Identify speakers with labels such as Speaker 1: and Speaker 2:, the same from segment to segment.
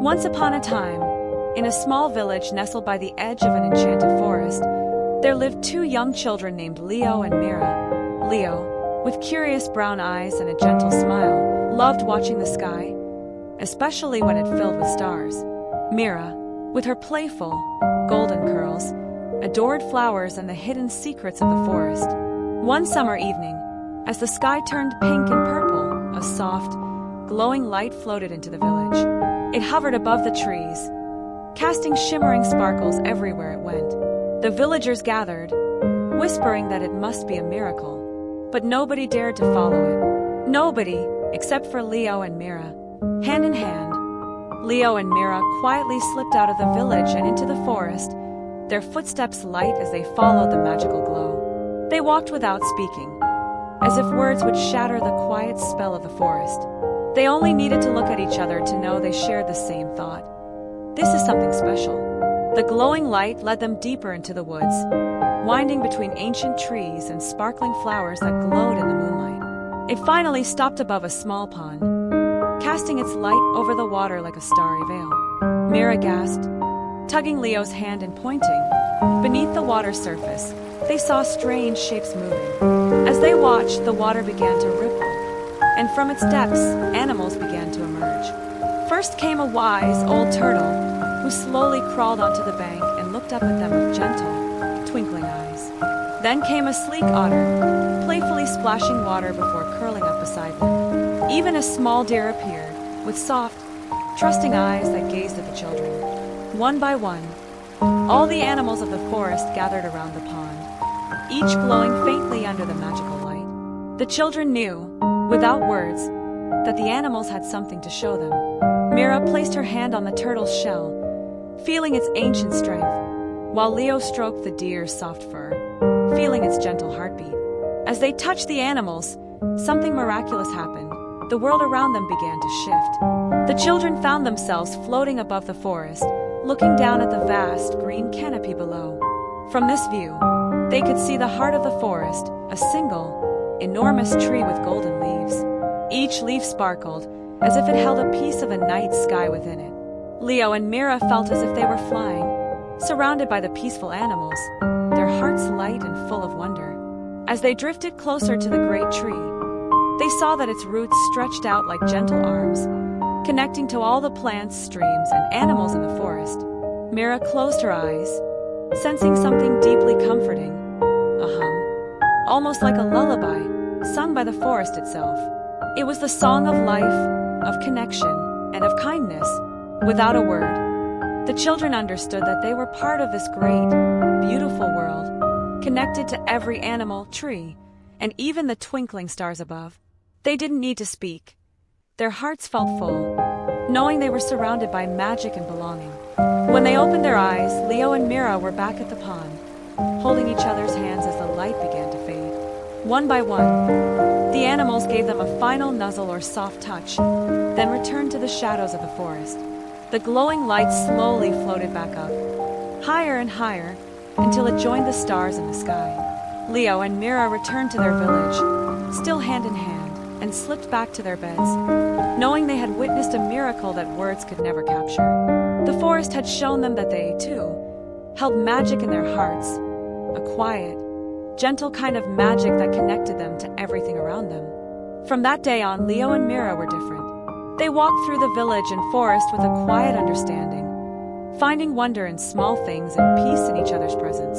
Speaker 1: Once upon a time, in a small village nestled by the edge of an enchanted forest, there lived two young children named Leo and Mira. Leo, with curious brown eyes and a gentle smile, loved watching the sky, especially when it filled with stars. Mira, with her playful, golden curls, adored flowers and the hidden secrets of the forest. One summer evening, as the sky turned pink and purple, a soft, glowing light floated into the village. It hovered above the trees, casting shimmering sparkles everywhere it went. The villagers gathered, whispering that it must be a miracle, but nobody dared to follow it. Nobody, except for Leo and Mira. Hand in hand, Leo and Mira quietly slipped out of the village and into the forest, their footsteps light as they followed the magical glow. They walked without speaking, as if words would shatter the quiet spell of the forest. They only needed to look at each other to know they shared the same thought. This is something special. The glowing light led them deeper into the woods, winding between ancient trees and sparkling flowers that glowed in the moonlight. It finally stopped above a small pond, casting its light over the water like a starry veil. Mira gasped, tugging Leo's hand and pointing. Beneath the water surface, they saw strange shapes moving. As they watched, the water began to ripple, and from its depths, animals began to emerge. First came a wise old turtle, who slowly crawled onto the bank and looked up at them with gentle, twinkling eyes. Then came a sleek otter, playfully splashing water before curling up beside them. Even a small deer appeared, with soft, trusting eyes that gazed at the children. One by one, all the animals of the forest gathered around the pond, each glowing faintly under the magical light. The children knew, without words, that the animals had something to show them. Mira placed her hand on the turtle's shell, feeling its ancient strength, while Leo stroked the deer's soft fur, feeling its gentle heartbeat. As they touched the animals, something miraculous happened. The world around them began to shift. The children found themselves floating above the forest, looking down at the vast green canopy below. From this view, they could see the heart of the forest, a single, enormous tree with golden leaves. Each leaf sparkled, as if it held a piece of a night sky within it. Leo and Mira felt as if they were flying, surrounded by the peaceful animals, their hearts light and full of wonder. As they drifted closer to the great tree, they saw that its roots stretched out like gentle arms, connecting to all the plants, streams, and animals in the forest. Mira closed her eyes, sensing something deeply comforting, a hum, almost like a lullaby, sung by the forest itself. It was the song of life, of connection, and of kindness. Without a word, the children understood that they were part of this great, beautiful world, connected to every animal, tree, and even the twinkling stars above. They didn't need to speak. Their hearts felt full, knowing they were surrounded by magic and belonging. When they opened their eyes, Leo and Mira were back at the pond, holding each other's hands as the light began to fade. One by one, the animals gave them a final nuzzle or soft touch, then returned to the shadows of the forest. The glowing light slowly floated back up, higher and higher, until it joined the stars in the sky. Leo and Mira returned to their village, still hand in hand, and slipped back to their beds, knowing they had witnessed a miracle that words could never capture. The forest had shown them that they, too, held magic in their hearts, a quiet, gentle kind of magic that connected them to everything around them. From that day on, Leo and Mira were different. They walked through the village and forest with a quiet understanding, finding wonder in small things and peace in each other's presence.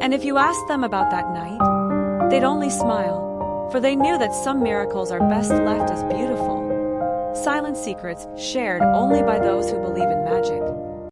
Speaker 1: And if you asked them about that night, they'd only smile, for they knew that some miracles are best left as beautiful, silent secrets shared only by those who believe in magic.